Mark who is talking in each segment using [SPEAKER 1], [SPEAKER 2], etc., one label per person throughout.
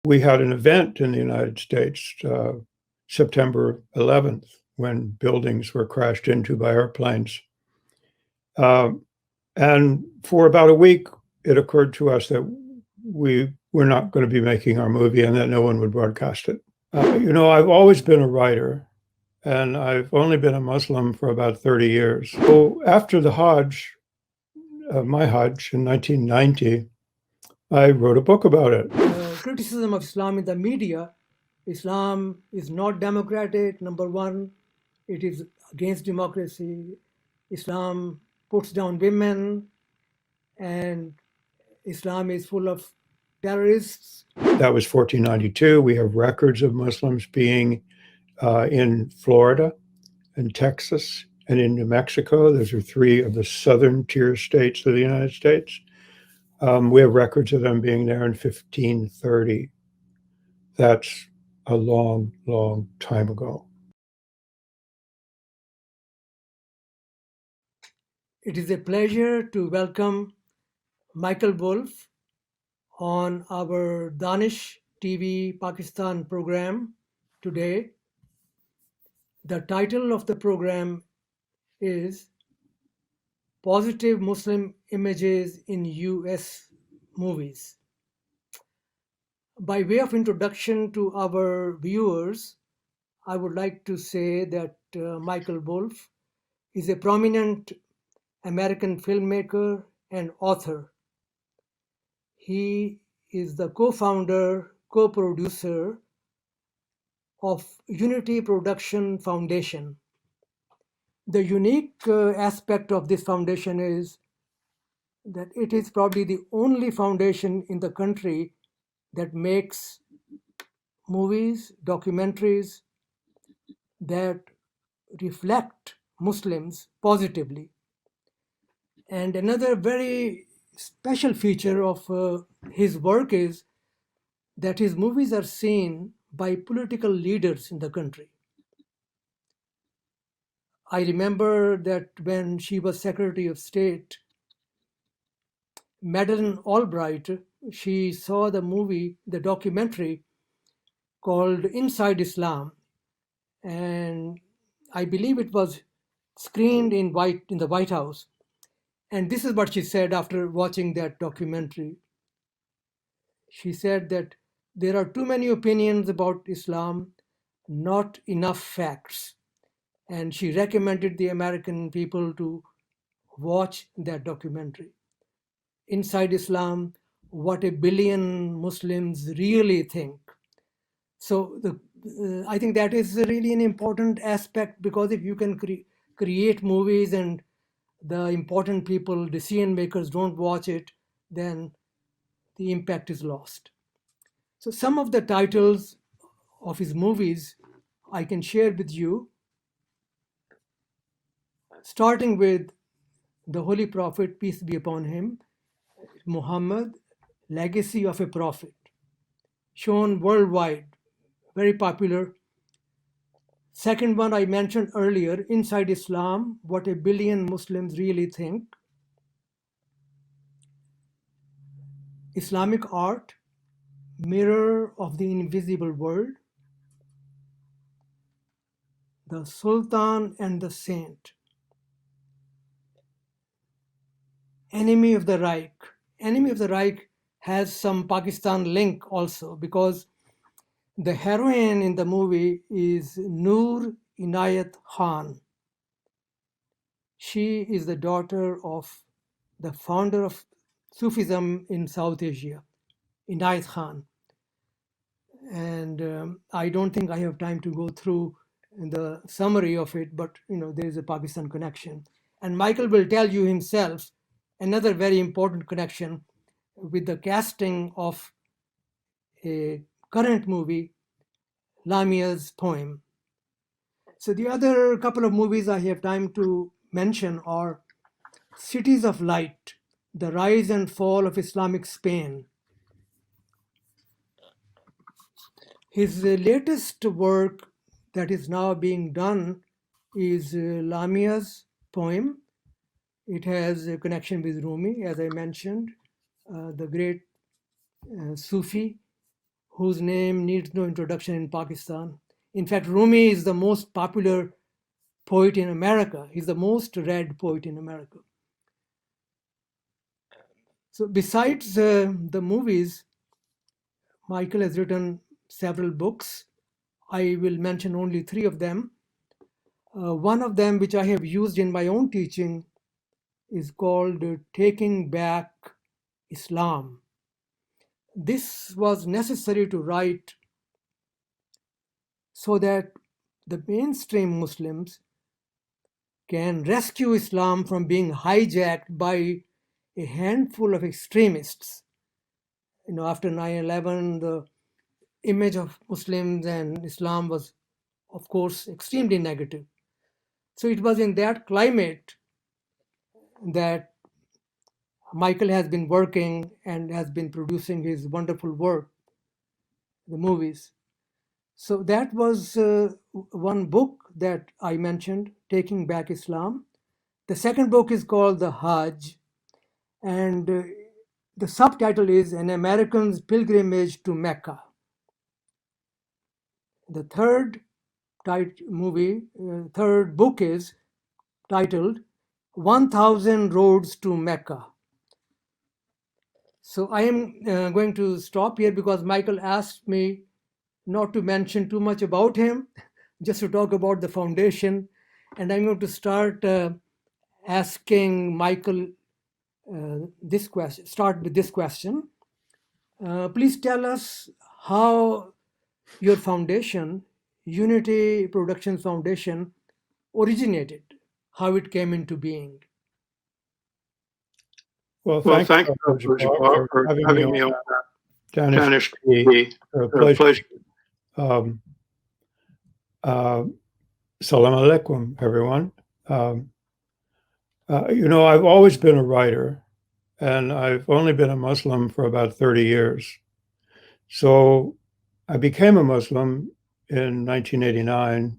[SPEAKER 1] We had an event in the United States, September 11th, when buildings were crashed into by airplanes. And for about a week, it occurred to us that we were not going to be making our movie and that no one would broadcast it. I've always been a writer, and I've only been a Muslim for about 30 years. So after the Hajj, my Hajj in 1990, I wrote a book about it.
[SPEAKER 2] Criticism of Islam in the media. Islam is not democratic, number one. It is against democracy. Islam puts down women, and Islam is full of terrorists.
[SPEAKER 1] That was 1492. We have records of Muslims being in Florida and Texas and in New Mexico. Those are three of the southern tier states of the United States. We have records of them being there in 1530. That's a long, long time ago.
[SPEAKER 2] It is a pleasure to welcome Michael Wolff on our Danish TV Pakistan program today. The title of the program is Positive Muslim Images in US Movies. By way of introduction to our viewers, I would like to say that Michael Wolff is a prominent American filmmaker and author. He is the co-founder, co-producer of Unity Production Foundation. The unique aspect of this foundation is that it is probably the only foundation in the country that makes movies, documentaries that reflect Muslims positively. And another very special feature of his work is that his movies are seen by political leaders in the country. I remember that when she was Secretary of State, Madeleine Albright, she saw the documentary called Inside Islam, and I believe it was screened in the White House. And this is what she said after watching that documentary. She said that there are too many opinions about Islam, not enough facts. And she recommended the American people to watch that documentary. Inside Islam, what a billion Muslims really think. So I think that is really an important aspect, because if you can create movies and the important people, decision makers, don't watch it, then the impact is lost. So some of the titles of his movies I can share with you, starting with the Holy Prophet, peace be upon him, Muhammad, Legacy of a Prophet, shown worldwide, very popular. Second one I mentioned earlier, Inside Islam, What a Billion Muslims Really Think. Islamic Art, Mirror of the Invisible World. The Sultan and the Saint. Enemy of the Reich. Enemy of the Reich has some Pakistan link also, because the heroine in the movie is Noor Inayat Khan. She is the daughter of the founder of Sufism in South Asia, Inayat Khan. And I don't think I have time to go through the summary of it, but there is a Pakistan connection. And Michael will tell you himself another very important connection with the casting of a current movie, Lamia's Poem. So the other couple of movies I have time to mention are Cities of Light, The Rise and Fall of Islamic Spain. His latest work that is now being done is Lamia's Poem. It has a connection with Rumi, as I mentioned, the great Sufi whose name needs no introduction in Pakistan. In fact, Rumi is the most popular poet in America. He's the most read poet in America. So besides the movies, Michael has written several books. I will mention only three of them. One of them, which I have used in my own teaching, is called Taking Back Islam. This was necessary to write so that the mainstream Muslims can rescue Islam from being hijacked by a handful of extremists. After 9/11, the image of Muslims and Islam was, of course, extremely negative. So it was in that climate that Michael has been working and has been producing his wonderful work, the movies. So that was one book that I mentioned, Taking Back Islam. The second book is called The Hajj, and the subtitle is An American's Pilgrimage to Mecca. The third book is titled 1000 Roads to Mecca. So I am going to stop here because Michael asked me not to mention too much about him, just to talk about the foundation. And I'm going to start asking Michael this question. Start with this question. Please tell us how your foundation, Unity Productions Foundation, originated, how it came into being.
[SPEAKER 1] Well, thank you, Jabbar, for having me on Danish.pk. Pleasure. Salam alaikum, everyone. I've always been a writer, and I've only been a Muslim for about 30 years. So I became a Muslim in 1989,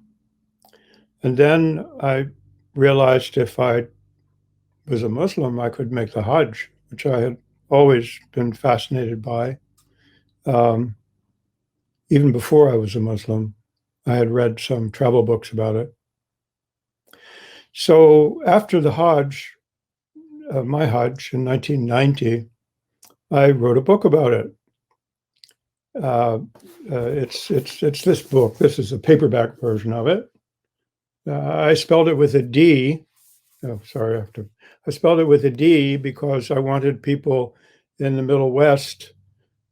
[SPEAKER 1] and then I realized if I was a Muslim, I could make the Hajj, which I had always been fascinated by. Even before I was a Muslim, I had read some travel books about it. So after the Hajj, my Hajj in 1990, I wrote a book about it. It's this book. This is a paperback version of it. I spelled it with a D. Oh, sorry, I spelled it with a D because I wanted people in the Middle West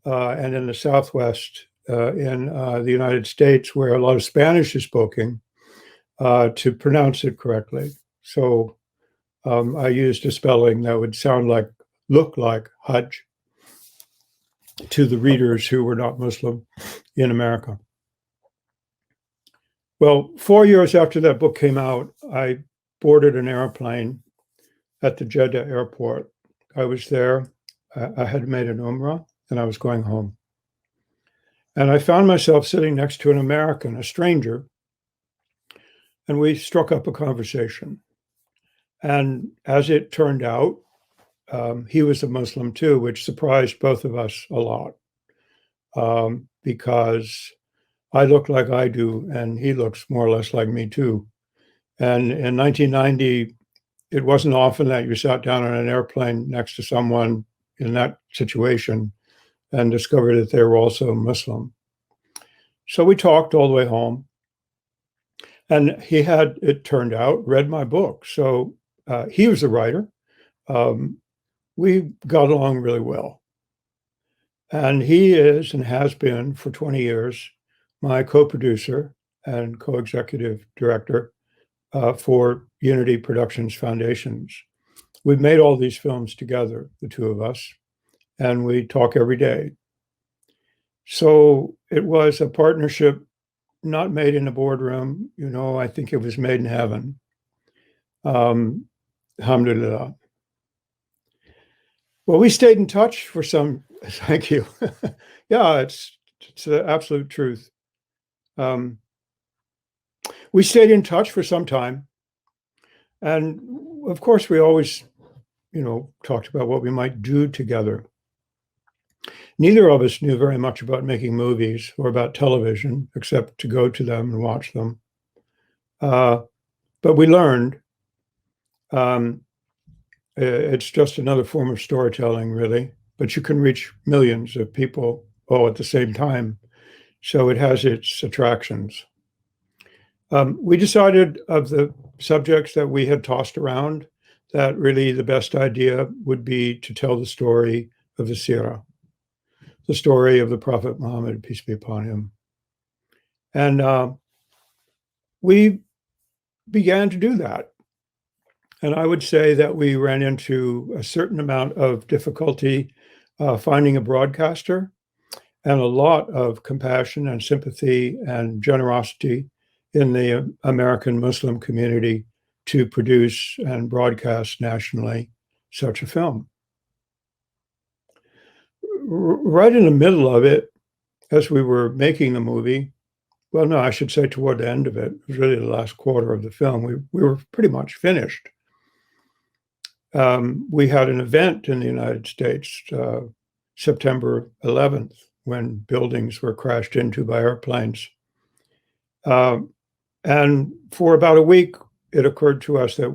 [SPEAKER 1] and in the Southwest in the United States, where a lot of Spanish is spoken, to pronounce it correctly. So I used a spelling that would look like Hajj to the readers who were not Muslim in America. Well, 4 years after that book came out, I boarded an airplane at the Jeddah airport. I was there. I had made an Umrah, and I was going home. And I found myself sitting next to an American, a stranger, and we struck up a conversation. And as it turned out, he was a Muslim too, which surprised both of us a lot, because I look like I do, and he looks more or less like me too. And in 1990, it wasn't often that you sat down on an airplane next to someone in that situation and discovered that they were also Muslim. So we talked all the way home. And he had, it turned out, read my book. So he was a writer. We got along really well. And he is and has been for 20 years my co-producer and co-executive director for Unity Productions Foundations. We've made all these films together, the two of us, and we talk every day. So it was a partnership not made in a boardroom. I think it was made in heaven. Alhamdulillah. Well, we stayed in touch for some, thank you. Yeah, it's the absolute truth. We stayed in touch for some time. And of course, we always, talked about what we might do together. Neither of us knew very much about making movies or about television, except to go to them and watch them. But we learned. It's just another form of storytelling, really, but you can reach millions of people all at the same time. So it has its attractions. We decided of the subjects that we had tossed around that really the best idea would be to tell the story of the Sirah, the story of the Prophet Muhammad, peace be upon him. And we began to do that. And I would say that we ran into a certain amount of difficulty finding a broadcaster and a lot of compassion and sympathy and generosity in the American Muslim community to produce and broadcast nationally such a film. Right in the middle of it, as we were making the movie, well, no, I should say toward the end of it, it was really the last quarter of the film, we were pretty much finished. We had an event in the United States, September 11th, when buildings were crashed into by airplanes. And for about a week, it occurred to us that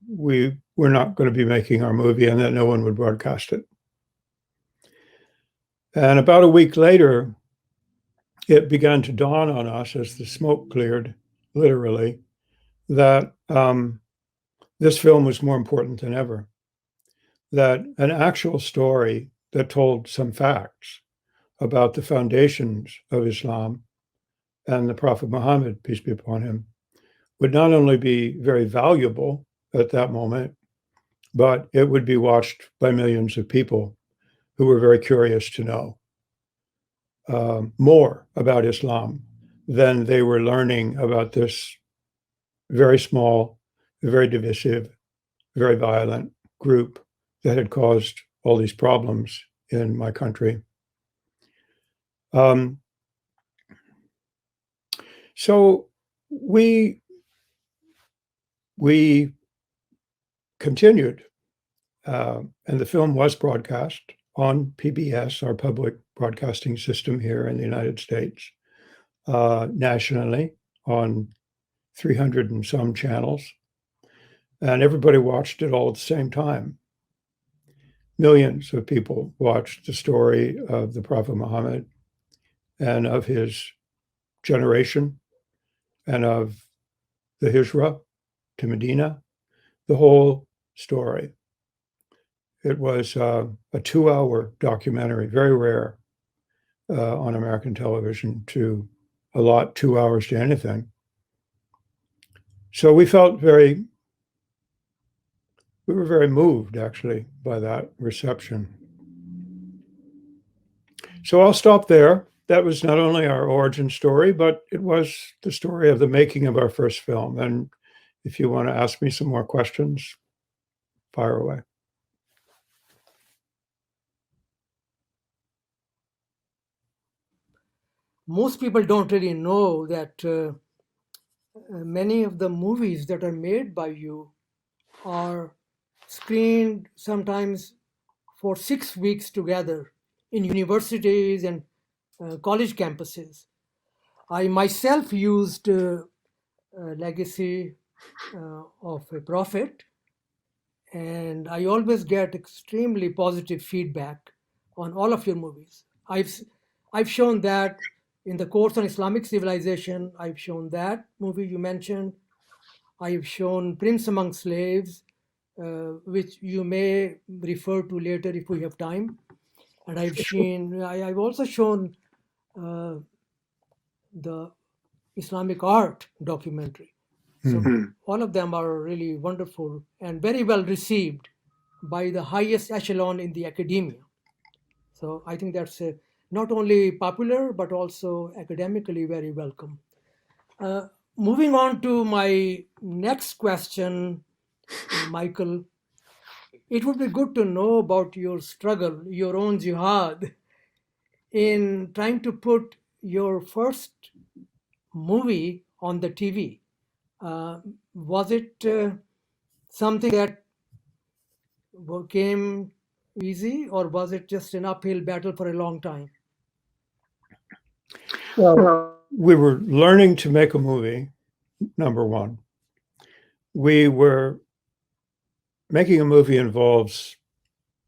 [SPEAKER 1] we were not going to be making our movie and that no one would broadcast it. And about a week later, it began to dawn on us as the smoke cleared, literally, that this film was more important than ever. That an actual story that told some facts about the foundations of Islam and the Prophet Muhammad, peace be upon him, would not only be very valuable at that moment, but it would be watched by millions of people who were very curious to know more about Islam than they were learning about this very small, very divisive, very violent group that had caused all these problems in my country. So we continued, and the film was broadcast on PBS, our public broadcasting system here in the United States, nationally on 300 and some channels, and everybody watched it all at the same time. Millions of people watched the story of the Prophet Muhammad and of his generation and of the Hijra to Medina, the whole story. It was a 2-hour documentary, very rare on American television to allot 2 hours to anything. So we were very moved actually by that reception. So I'll stop there. That was not only our origin story, but it was the story of the making of our first film. And if you want to ask me some more questions, fire away.
[SPEAKER 2] Most people don't really know that many of the movies that are made by you are screened sometimes for 6 weeks together in universities and college campuses. I myself used Legacy of a Prophet, and I always get extremely positive feedback on all of your movies. I've shown that in the course on Islamic civilization. I've shown that movie you mentioned. I've shown Prince Among Slaves, which you may refer to later if we have time. And I've also shown the Islamic art documentary. So all of them are really wonderful and very well received by the highest echelon in the academia. So I think that's not only popular but also academically very welcome. Moving on to my next question, Michael, it would be good to know about your struggle, your own jihad, in trying to put your first movie on the TV. Was it something that came easy, or was it just an uphill battle for a long time?
[SPEAKER 1] Well, we were learning to make a movie, number one. We were making a movie involves,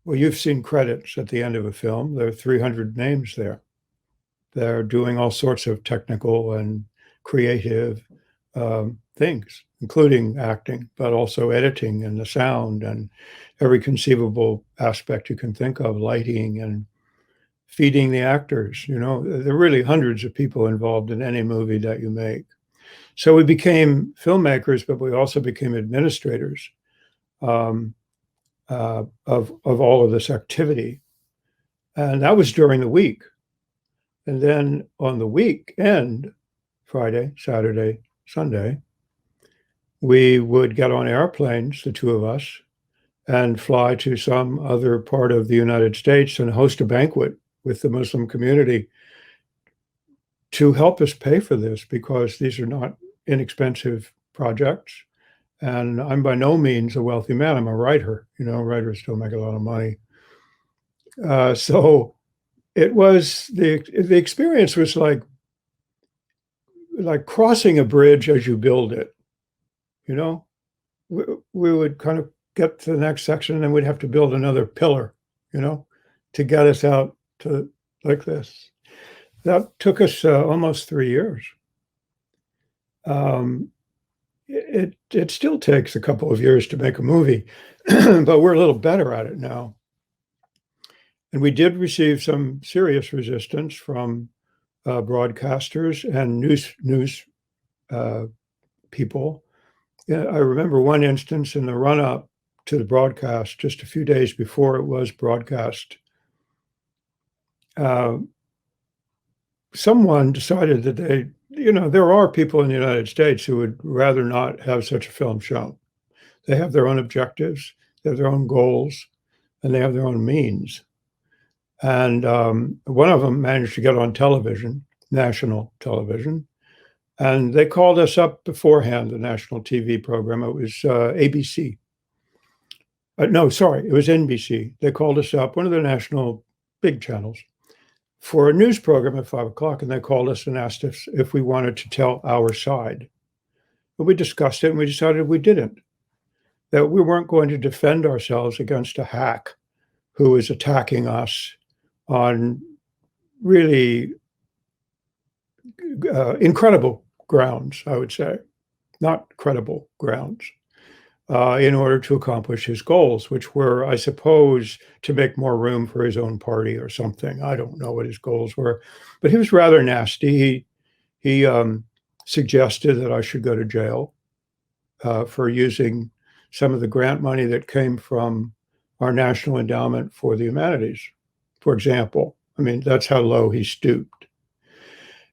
[SPEAKER 1] well, you've seen credits at the end of a film. There are 300 names there. They're doing all sorts of technical and creative things, including acting, but also editing and the sound and every conceivable aspect you can think of, lighting and feeding the actors. There are really hundreds of people involved in any movie that you make. So we became filmmakers, but we also became administrators um, of all of this activity. And that was during the week. And then on the weekend, Friday, Saturday, Sunday, we would get on airplanes, the two of us, and fly to some other part of the United States and host a banquet with the Muslim community to help us pay for this, because these are not inexpensive projects. And I'm by no means a wealthy man. I'm a writer. Writers still make a lot of money. So it was the experience was like crossing a bridge as you build it. You know, we would kind of get to the next section, and then we'd have to build another pillar. To get us out to like this. That took us almost 3 years. It still takes a couple of years to make a movie, but we're a little better at it now. And we did receive some serious resistance from broadcasters and news people. Yeah, I remember one instance in the run-up to the broadcast, just a few days before it was broadcast. Someone decided that there are people in the United States who would rather not have such a film shown. They have their own objectives, they have their own goals, and they have their own means. And one of them managed to get on television, national television, and they called us up beforehand, the national TV program. It was ABC. No, sorry, it was NBC. They called us up, one of the national big channels, for a news program at 5 o'clock, and they called us and asked us if we wanted to tell our side. But we discussed it, and we decided we didn't, that we weren't going to defend ourselves against a hack who is attacking us on really incredible grounds, I would say, not credible grounds, in order to accomplish his goals, which were, I suppose, to make more room for his own party or something. I don't know what his goals were, but he was rather nasty. He suggested that I should go to jail for using some of the grant money that came from our National Endowment for the Humanities, for example. I mean, that's how low he stooped.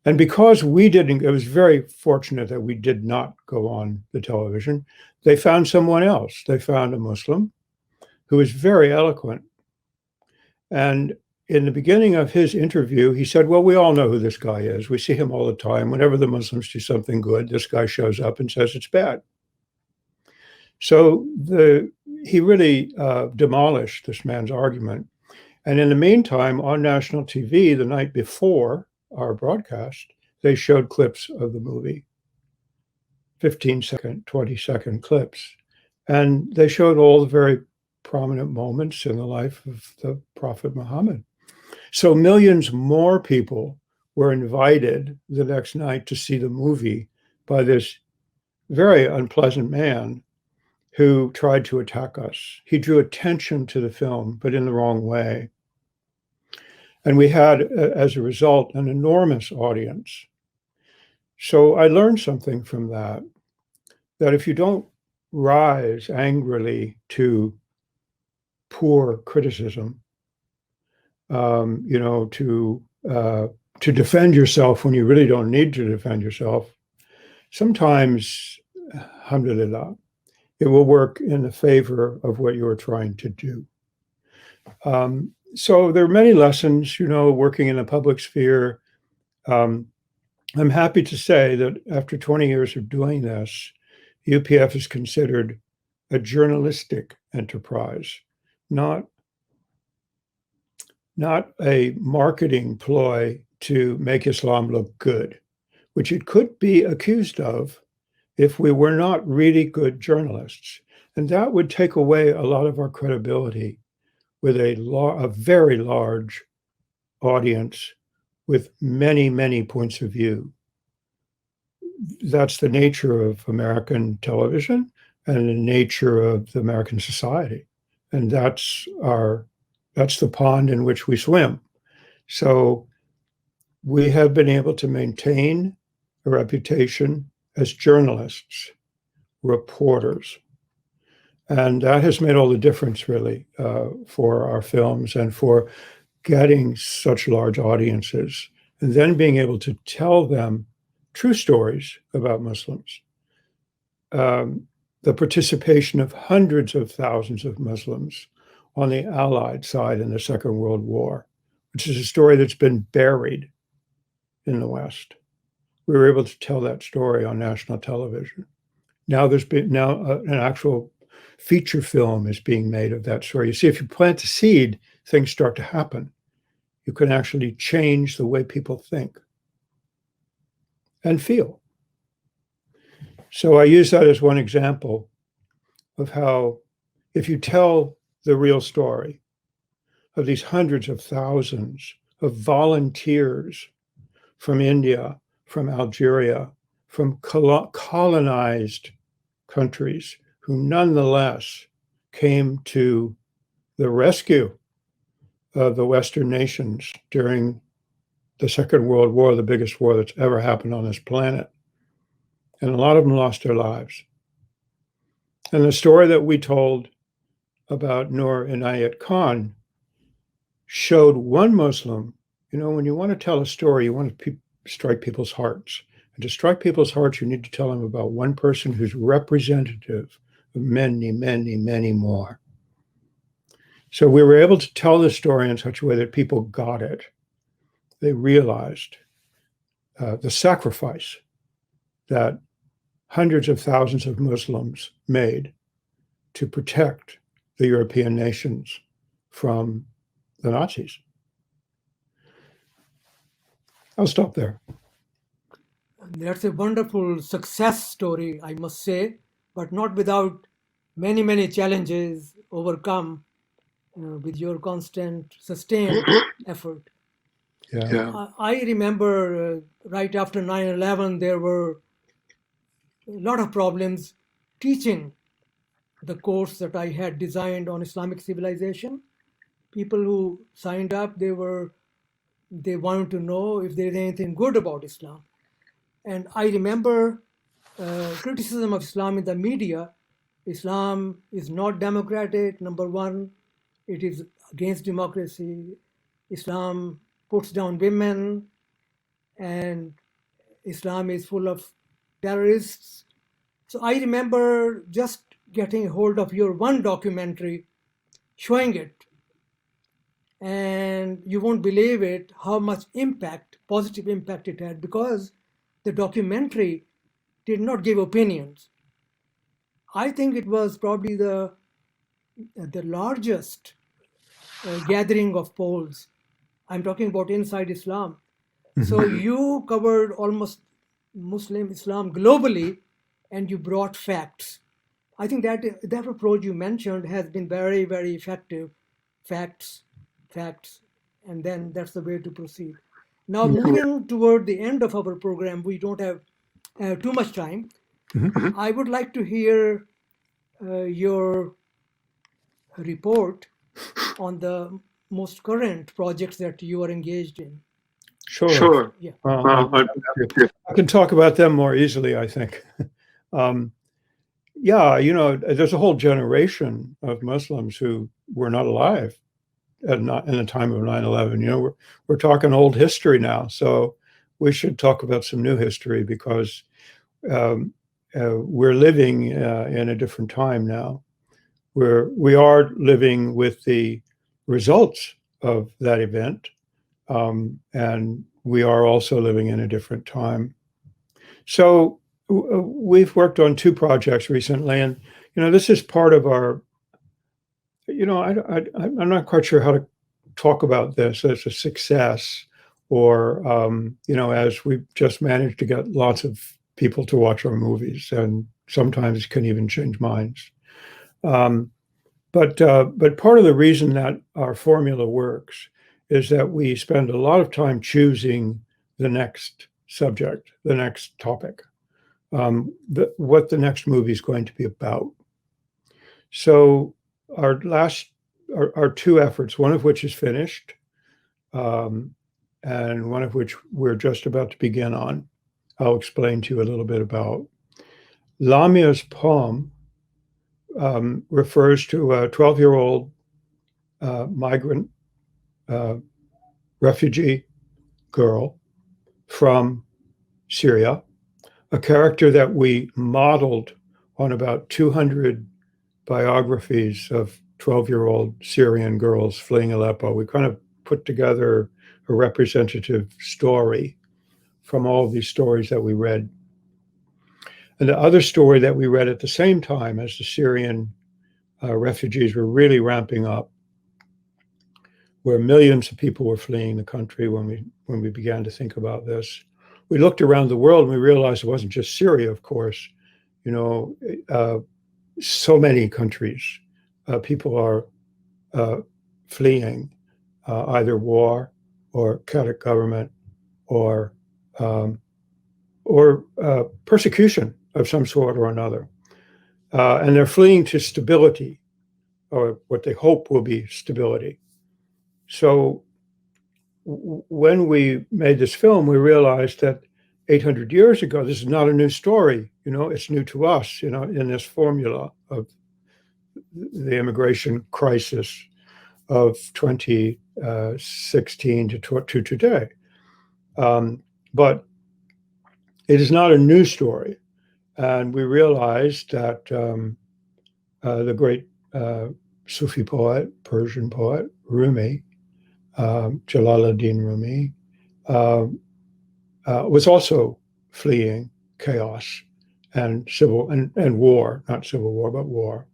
[SPEAKER 1] And because we didn't, it was very fortunate that we did not go on the television. They found someone else. They found a Muslim who was very eloquent. And in the beginning of his interview, he said, well, we all know who this guy is. We see him all the time. Whenever the Muslims do something good, this guy shows up and says it's bad. So he really demolished this man's argument. And in the meantime, on national TV, the night before our broadcast, they showed clips of the movie, 15-second, 20-second clips. And they showed all the very prominent moments in the life of the Prophet Muhammad. So millions more people were invited the next night to see the movie by this very unpleasant man who tried to attack us. He drew attention to the film, but in the wrong way. And we had, as a result, an enormous audience. So I learned something from that if you don't rise angrily to poor criticism, to defend yourself when you really don't need to defend yourself, sometimes, alhamdulillah, it will work in the favor of what you are trying to do. So there are many lessons, working in the public sphere. I'm happy to say that after 20 years of doing this, UPF is considered a journalistic enterprise, not not a marketing ploy to make Islam look good, which it could be accused of if we were not really good journalists. And that would take away a lot of our credibility with a very large audience with many, many points of view. That's the nature of American television and the nature of the American society. And that's the pond in which we swim. So we have been able to maintain a reputation as journalists, reporters. And that has made all the difference, really, for our films and for getting such large audiences, and then being able to tell them true stories about Muslims. The participation of hundreds of thousands of Muslims on the Allied side in the Second World War, which is a story that's been buried in the West. We were able to tell that story on national television. Now there's been an actual feature film is being made of that story. You see, if you plant a seed, things start to happen. You can actually change the way people think and feel. So I use that as one example of how, if you tell the real story of these hundreds of thousands of volunteers from India, from Algeria, from colonized countries who nonetheless came to the rescue of the Western nations during the Second World War, the biggest war that's ever happened on this planet. And a lot of them lost their lives. And the story that we told about Noor Inayat Khan showed one Muslim, when you want to tell a story, you want to strike people's hearts. And to strike people's hearts, you need to tell them about one person who's representative of many, many, many more. So we were able to tell the story in such a way that people got it. They realized the sacrifice that hundreds of thousands of Muslims made to protect the European nations from the Nazis. I'll stop there.
[SPEAKER 2] That's a wonderful success story, I must say, but not without many, many challenges overcome with your constant, sustained effort.
[SPEAKER 1] Yeah.
[SPEAKER 2] I remember right after 9/11, there were a lot of problems teaching the course that I had designed on Islamic civilization. People who signed up, they wanted to know if there's anything good about Islam. And I remember criticism of Islam in the media. Islam is not democratic, number one. It is against democracy. Islam puts down women, and Islam is full of terrorists. So I remember just getting hold of your one documentary, showing it. And you won't believe it, how much impact, positive impact it had, because the documentary did not give opinions. I think it was probably the largest gathering of polls. I'm talking about inside Islam. So you covered almost Muslim Islam globally, and you brought facts. I think that approach you mentioned has been very, very effective. Facts, and then that's the way to proceed. Now, moving toward the end of our program, we don't have too much time. I would like to hear your report on the most current projects that you are engaged in.
[SPEAKER 1] Sure.
[SPEAKER 2] Yeah.
[SPEAKER 1] I can talk about them more easily, I think. There's a whole generation of Muslims who were not alive in the time of 9/11. We're talking old history now, so we should talk about some new history, because we're living in a different time now, where we are living with the results of that event, and we are also living in a different time. So we've worked on two projects recently, and this is part of our. I'm not quite sure how to talk about this as a success, or as we've just managed to get lots of people to watch our movies, and sometimes can even change minds. Um, but part of the reason that our formula works is that we spend a lot of time choosing the next subject, the next topic, what the next movie is going to be about. So our two efforts, one of which is finished, um, and one of which we're just about to begin on, I'll explain to you a little bit about. Lamia's poem refers to a 12-year-old migrant refugee girl from Syria, a character that we modeled on about 200 biographies of 12-year-old Syrian girls fleeing Aleppo. We kind of put together a representative story from all of these stories that we read. And the other story that we read at the same time as the Syrian refugees were really ramping up, where millions of people were fleeing the country when we began to think about this. We looked around the world and we realized it wasn't just Syria, of course. So many countries, people are fleeing either war or chaotic government or um, persecution of some sort or another. And they're fleeing to stability, or what they hope will be stability. So when we made this film, we realized that 800 years ago, this is not a new story. It's new to us, in this formula of the immigration crisis of 2016 to today. But it is not a new story. And we realized that the great Sufi poet, Persian poet, Rumi, Jalaluddin Rumi, was also fleeing chaos and war, not civil war, but war.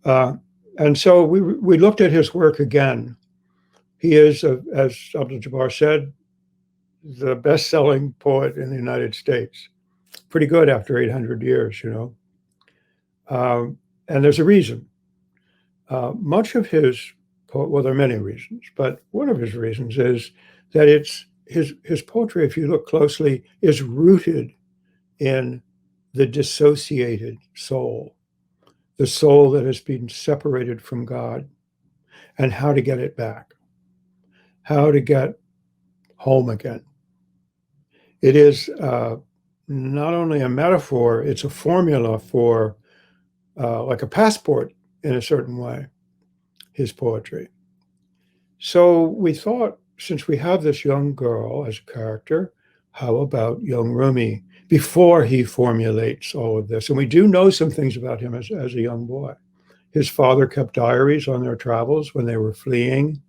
[SPEAKER 1] And so we looked at his work again. He is, as Abdul Jabbar said, the best-selling poet in the United States. Pretty good after 800 years, and there's a reason. Much of his well, there are many reasons, but one of his reasons is that it's his poetry, if you look closely, is rooted in the dissociated soul, the soul that has been separated from God, and how to get it back, how to get home again. It is not only a metaphor, it's a formula for like a passport in a certain way, his poetry. So we thought, since we have this young girl as a character, how about young Rumi before he formulates all of this? And we do know some things about him as a young boy. His father kept diaries on their travels when they were fleeing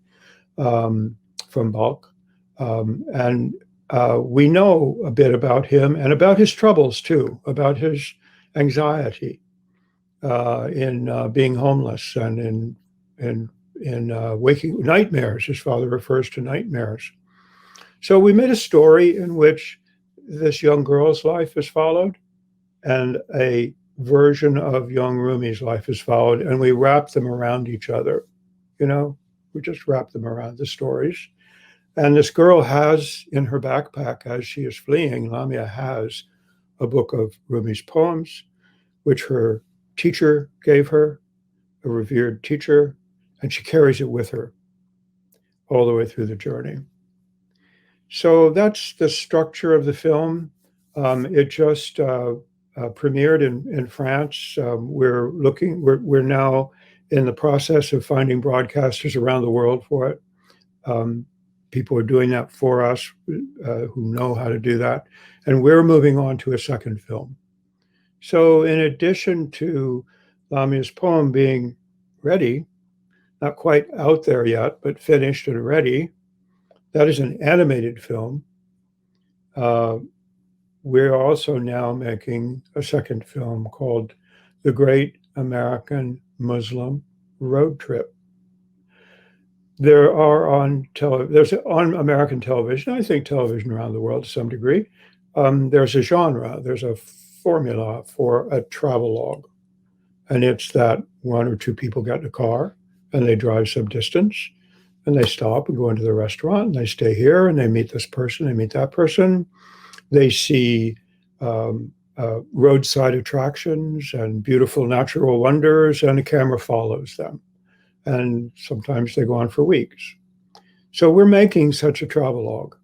[SPEAKER 1] from Balkh. And we know a bit about him and about his troubles too, about his anxiety in being homeless and in waking nightmares. His father refers to nightmares. So we made a story in which this young girl's life is followed and a version of young Rumi's life is followed, and we wrap them around each other. We just wrap them around the stories. And this girl has in her backpack, as she is fleeing, Lamia has a book of Rumi's poems, which her teacher gave her, a revered teacher, and she carries it with her all the way through the journey. So that's the structure of the film. It just premiered in France. We're now in the process of finding broadcasters around the world for it. People are doing that for us who know how to do that. And we're moving on to a second film. So in addition to Lamia's poem being ready, not quite out there yet, but finished and ready, that is an animated film. We're also now making a second film called The Great American Muslim Road Trip. There are there's on American television, I think television around the world to some degree. There's a genre, there's a formula for a travelogue. And it's that one or two people get in a car and they drive some distance and they stop and go into the restaurant and they stay here and they meet this person, they meet that person. They see roadside attractions and beautiful natural wonders, and the camera follows them. And sometimes they go on for weeks. So we're making such a travelogue.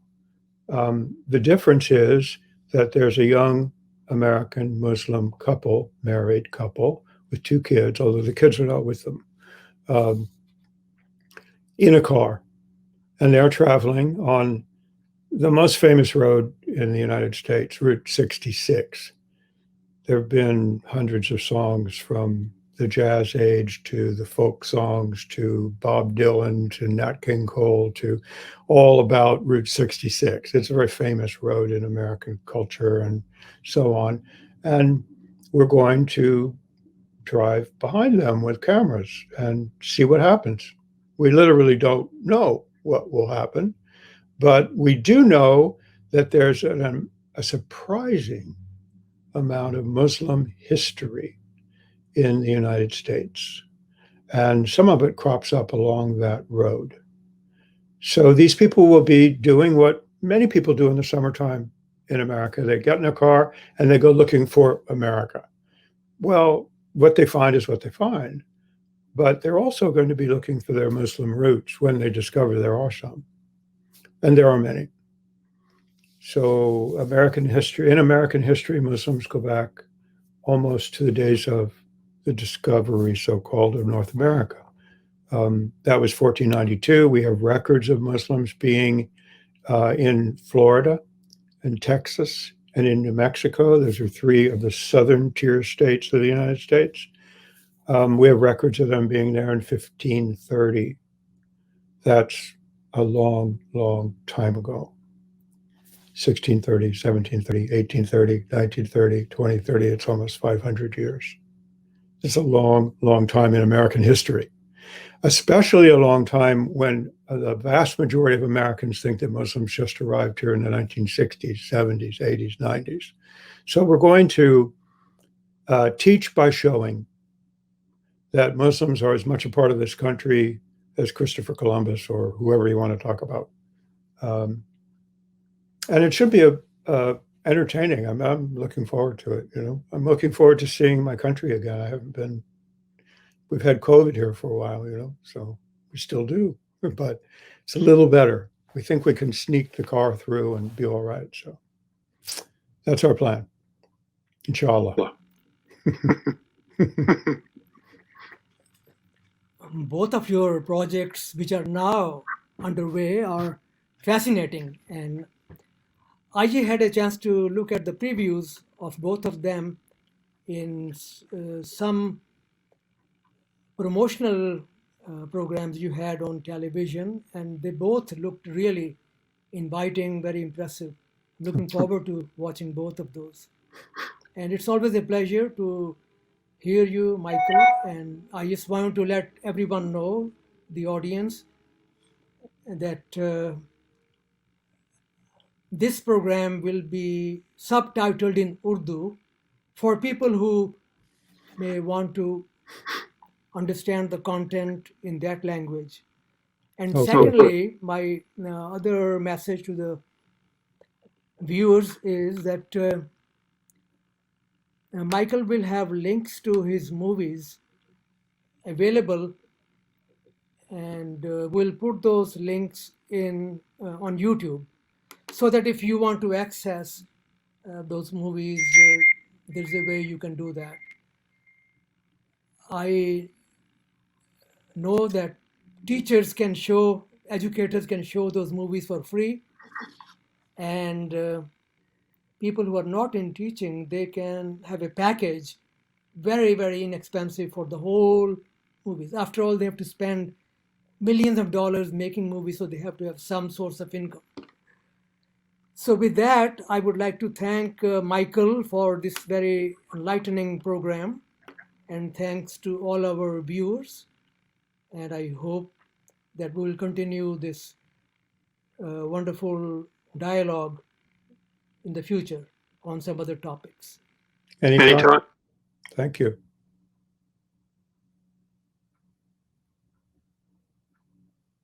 [SPEAKER 1] The difference is that there's a young American Muslim couple, married couple, with two kids, although the kids are not with them, um, in a car. And they're traveling on the most famous road in the United States, Route 66. There have been hundreds of songs from the jazz age to the folk songs to Bob Dylan to Nat King Cole to all about Route 66. It's a very famous road in American culture and so on. And we're going to drive behind them with cameras and see what happens. We literally don't know what will happen, but we do know that there's a surprising amount of Muslim history in the United States. And some of it crops up along that road. So these people will be doing what many people do in the summertime in America. They get in a car and they go looking for America. Well, what they find is what they find. But they're also going to be looking for their Muslim roots when they discover there are some. And there are many. So in American history, Muslims go back almost to the days of the discovery, so-called, of North America. That was 1492. We have records of Muslims being in Florida and Texas and in New Mexico. Those are three of the southern tier states of the United States. We have records of them being there in 1530. That's a long, long time ago. 1630, 1730, 1830, 1930, 2030, it's almost 500 years. It's a long, long time in American history, especially a long time when the vast majority of Americans think that Muslims just arrived here in the 1960s, 70s, 80s, 90s. So we're going to teach by showing that Muslims are as much a part of this country as Christopher Columbus or whoever you want to talk about. And it should be entertaining. I'm looking forward to it. I'm looking forward to seeing my country again. I haven't been. We've had COVID here for a while, so we still do, but it's a little better. We think we can sneak the car through and be all right. So that's our plan, inshallah.
[SPEAKER 2] Both of your projects, which are now underway, are fascinating. And I had a chance to look at the previews of both of them in some promotional programs you had on television, and they both looked really inviting, very impressive. Looking forward to watching both of those. And it's always a pleasure to hear you, Michael. And I just wanted to let everyone know, the audience, that this program will be subtitled in Urdu for people who may want to understand the content in that language. And
[SPEAKER 1] Okay.
[SPEAKER 2] secondly, my other message to the viewers is that Michael will have links to his movies available, and we'll put those links in on YouTube, so that if you want to access those movies, there's a way you can do that. I know that educators can show those movies for free, and people who are not in teaching, they can have a package, very, very inexpensive for the whole movies. After all, they have to spend millions of dollars making movies, so they have to have some source of income. So with that, I would like to thank Michael for this very enlightening program, and thanks to all our viewers. And I hope that we will continue this wonderful dialogue in the future on some other topics.
[SPEAKER 1] Anytime. Thank you.